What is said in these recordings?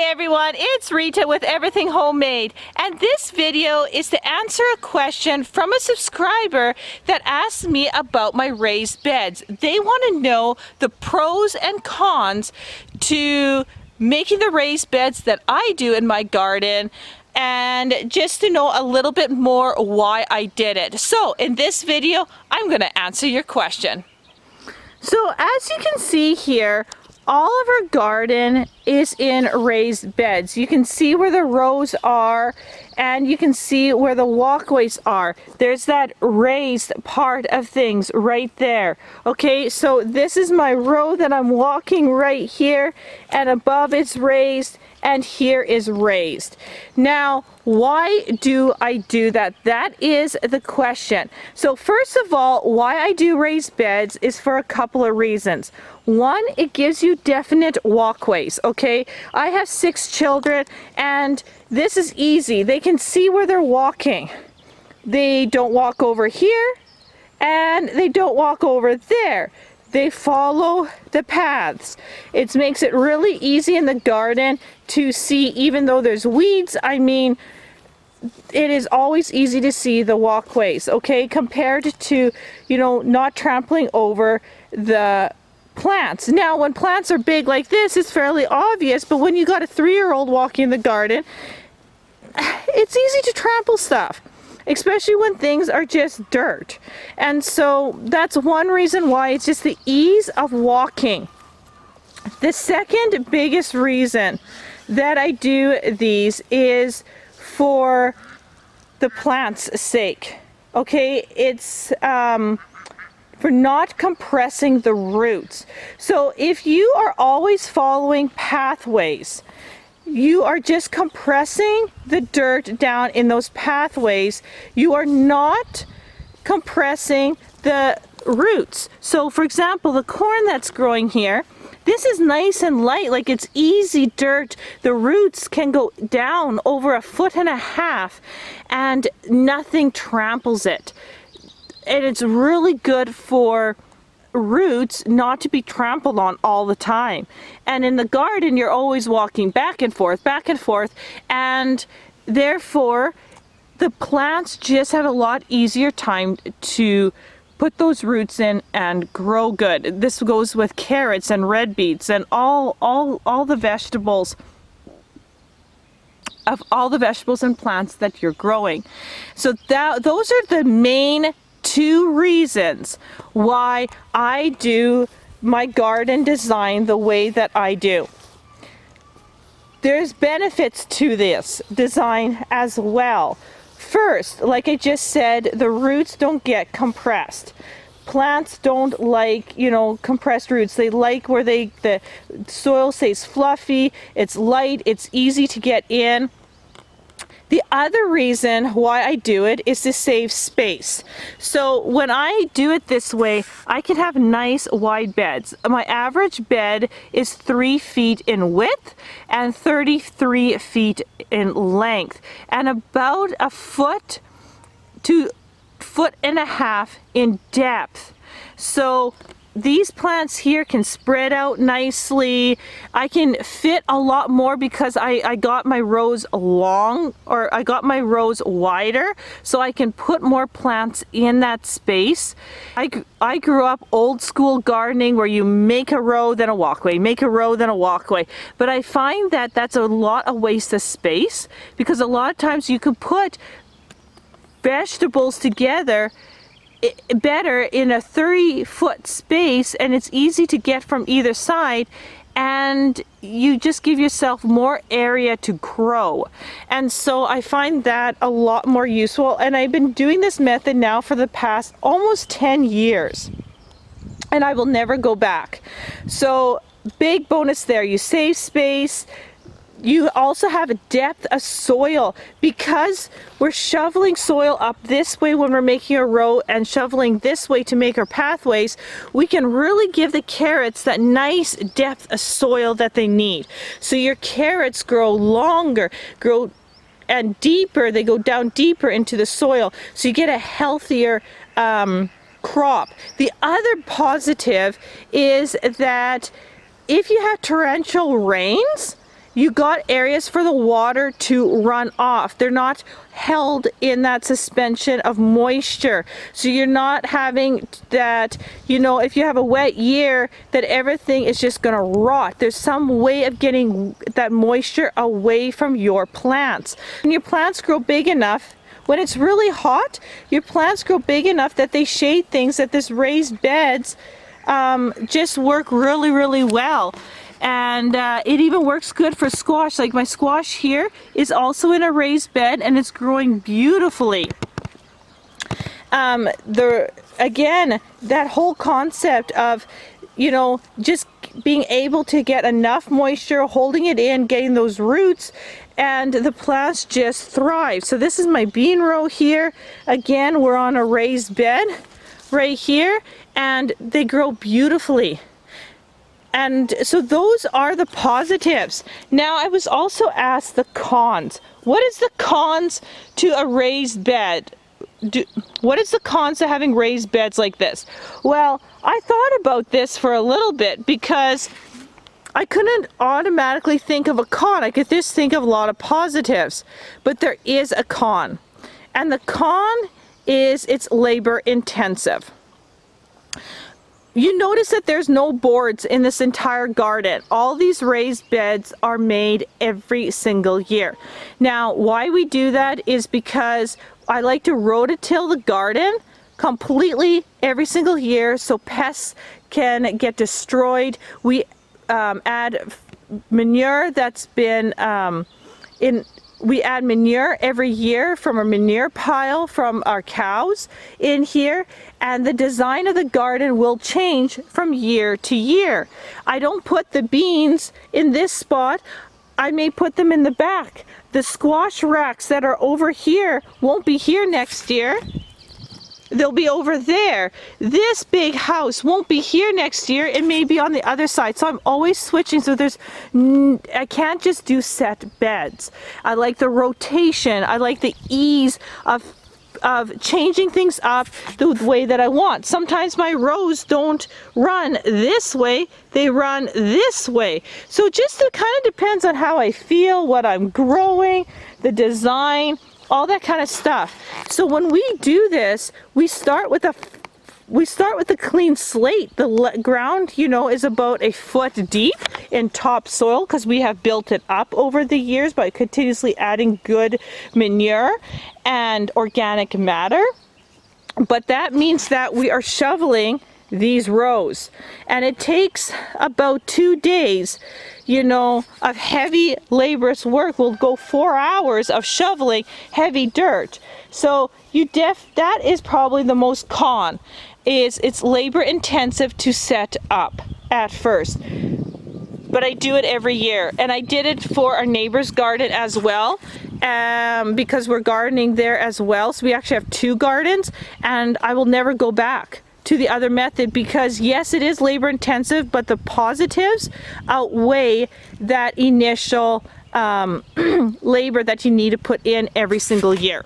everyone, it's Rita with Everything Homemade, and this video is to answer a question from a subscriber that asked me about my raised beds. They want to know the pros and cons to making the raised beds that I do in my garden, and just to know a little bit more why I did it. So in this video, I'm going to answer your question. So as you can see here, all of our garden is in raised beds. You can see where the rows are, and you can see where the walkways are. There's that raised part of things right there. Okay, so this is my row that I'm walking right here, and above it's raised, and here is raised. Now, why do I do that? That is the question. So first of all, why I do raised beds is for a couple of reasons. One, it gives you definite walkways, okay? I have 6 children, and this is easy. They can see where they're walking. They don't walk over here, and they don't walk over there. They follow the paths. It makes it really easy in the garden to see, even though there's weeds. I mean, it is always easy to see the walkways, okay, compared to, you know, not trampling over the plants. Now, when plants are big like this, it's fairly obvious, but when you got a 3-year-old walking in the garden, it's easy to trample stuff, especially when things are just dirt. And so that's one reason why. It's just the ease of walking. The second biggest reason that I do these is for the plants' sake. Okay, it's for not compressing the roots. So if you are always following pathways, you are just compressing the dirt down in those pathways. You are not compressing the roots. So for example, the corn that's growing here, this is nice and light, like it's easy dirt. The roots can go down over 1.5 feet and nothing tramples it. And it's really good for roots not to be trampled on all the time. And in the garden, you're always walking back and forth, and therefore the plants just have a lot easier time to put those roots in and grow good. This goes with carrots and red beets and all the vegetables, of all the vegetables and plants that you're growing. So those are the main 2 reasons why I do my garden design the way that I do. There's benefits to this design as well. First, like I just said, the roots don't get compressed. Plants don't like, you know, compressed roots. They like where the soil stays fluffy, it's light, it's easy to get in. The other reason why I do it is to save space. So when I do it this way, I can have nice wide beds. My average bed is 3 feet in width and 33 feet in length, and about 1 foot to 1.5 feet in depth. So these plants here can spread out nicely. I can fit a lot more because I got my rows long, or I got my rows wider, so I can put more plants in that space. I grew up old school gardening where you make a row, then a walkway, make a row, then a walkway. But I find that that's a lot of waste of space, because a lot of times you can put vegetables together better in a 30-foot space, and it's easy to get from either side, and you just give yourself more area to grow. And so I find that a lot more useful, and I've been doing this method now for the past almost 10 years, and I will never go back. So big bonus there. You save space. You also have a depth of soil, because we're shoveling soil up this way when we're making a row and shoveling this way to make our pathways. We can really give the carrots that nice depth of soil that they need. So your carrots grow longer, grow and deeper. They go down deeper into the soil, so you get a healthier crop. The other positive is that if you have torrential rains, you got areas for the water to run off. They're not held in that suspension of moisture. So you're not having that, you know, if you have a wet year, that everything is just gonna rot. There's some way of getting that moisture away from your plants. When your plants grow big enough, when it's really hot, your plants grow big enough that they shade things, that this raised beds just work really, really well. And it even works good for squash. Like my squash here is also in a raised bed and it's growing beautifully. Again, that whole concept of, you know, just being able to get enough moisture, holding it in, getting those roots, and the plants just thrive. So this is my bean row here. Again, we're on a raised bed right here, and they grow beautifully. And so those are the positives. Now, I was also asked the cons. What is the cons to a raised bed? What is the cons to having raised beds like this? Well, I thought about this for a little bit because I couldn't automatically think of a con. I could just think of a lot of positives, but there is a con. And the con is it's labor intensive. You notice that there's no boards in this entire garden. All these raised beds are made every single year. Now, why we do that is because I like to rototill the garden completely every single year so pests can get destroyed. We add manure that's been we add manure every year from a manure pile from our cows in here, and the design of the garden will change from year to year. I don't put the beans in this spot. I may put them in the back. The squash racks that are over here won't be here next year. They'll be over there. This big house won't be here next year. It may be on the other side. So I'm always switching. So I can't just do set beds. I like the rotation. I like the ease of changing things up the way that I want. Sometimes my rows don't run this way, they run this way. So just it kind of depends on how I feel, what I'm growing, the design, all that kind of stuff. So when we do this, we start with a clean slate. The ground, you know, is about a foot deep in topsoil because we have built it up over the years by continuously adding good manure and organic matter. But that means that we are shoveling these rows, and it takes about 2 days, you know, of heavy laborious work. We'll go 4 hours of shoveling heavy dirt. So that is probably the most con, is it's labor intensive to set up at first. But I do it every year, and I did it for our neighbor's garden as well, because we're gardening there as well. So we actually have 2 gardens, and I will never go back to the other method because yes, it is labor intensive, but the positives outweigh that initial labor that you need to put in every single year.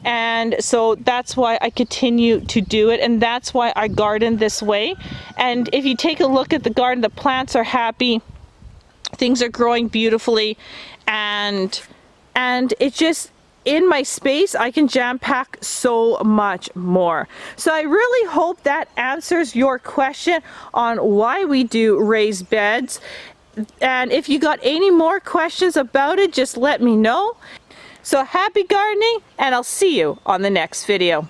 And so that's why I continue to do it, and that's why I garden this way. And if you take a look at the garden, the plants are happy, things are growing beautifully, and it just, in my space, I can jam pack so much more. So I really hope that answers your question on why we do raised beds. And if you got any more questions about it, just let me know. So happy gardening, and I'll see you on the next video.